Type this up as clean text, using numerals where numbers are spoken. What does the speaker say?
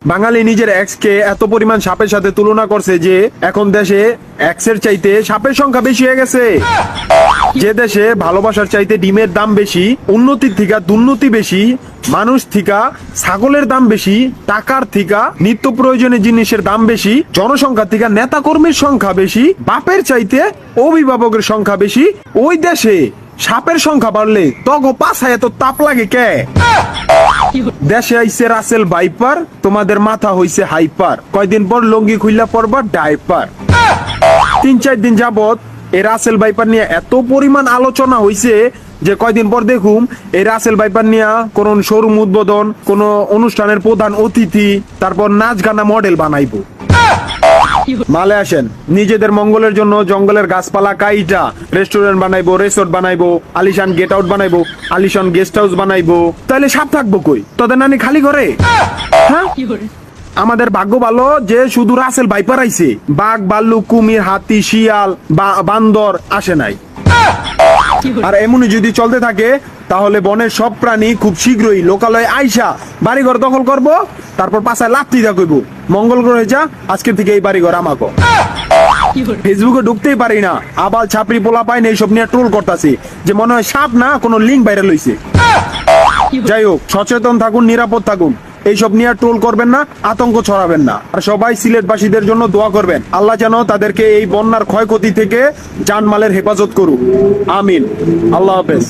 বাঙালি নিজের এক্স কে এত পরিমাণ সাপের সাথে তুলনা করছে যে এখন দেশে এক্স এর চাইতে সাপের সংখ্যা বেশি হয়ে গেছে। যে দেশে ভালোবাসার চাইতে ডিমের দাম বেশি, উন্নতির থেকে দুর্নীতি বেশি, মানুষ থিকা ছাগলের দাম বেশি, টাকার থিকা নিত্য প্রয়োজনীয় জিনিসের দাম বেশি, জনসংখ্যা থিকা নেতা কর্মীর সংখ্যা বেশি, বাপের চাইতে অভিভাবকের সংখ্যা বেশি, ওই দেশে সাপের সংখ্যা বাড়লে তগো পাছায় এত তাপ লাগে কে? দেশে আইছে রাসেল ভাইপার, তোমাদের মাথা হইছে হাইপার, কয়দিন পর লঙ্গি খুইলা পড়বা ডাইপার। 3-4 দিন যাবত এই রাসেল ভাইপার নিয়ে এত পরিমাণ আলোচনা হইছে যে কয়দিন পর দেখুম এই রাসেল ভাইপার নিয়ে কোন শোরুম উদ্বোধন, কোন অনুষ্ঠানের প্রধান অতিথি, তারপর নাচ গানা মডেল বানাইবো। মালে আসেন, নিজেদের মঙ্গলের জন্য জঙ্গলের গাছপালা কাইটা রেস্টুরেন্ট বানাইবো, রিসোর্ট বানাইবো, আলিশান গেট আউট বানাইবো, আলিশান গেস্ট হাউস বানাইবো। তাইলে সাপ থাকবো কই? তোদের নানি খালি ঘরে? হ্যাঁ, আমাদের ভাগ্য ভালো যে শুধু রাসেল ভাইপার আইছে, বাঘ, ভাল্লুক, কুমির, হাতি, শিয়াল বা বান্দর আসে নাই। আর এমনই যদি চলতে থাকে তাহলে বনের সব প্রাণী খুব শীঘ্রই লোকালয়ে আইসা বাড়িঘর দখল করব, তারপর পাশায় লাথি দা কইব মঙ্গল গ্রহে যা, আজকে থেকে এই বাড়িঘর আমাকে। ফেসবুকে ঢুকতেই পারি না, আবাল ছাপড়ি পোলা পায় না এইসব নিয়ে ট্রোল করতেছি যে মনে হয় সাপ না কোনো লিঙ্ক ভাইরাল হইছে। যাই হোক, সচেতন থাকুন, নিরাপদ থাকুন, এইসব নিয়ে ট্রোল করবেন না, আতঙ্ক ছড়াবেন না। আর সবাই সিলেটবাসীদের জন্য দোয়া করবেন, আল্লাহ যেন তাদেরকে এই বন্যার ক্ষয়ক্ষতি থেকে জানমালের হেফাজত করুক। আমিন। আল্লাহ হাফেজ।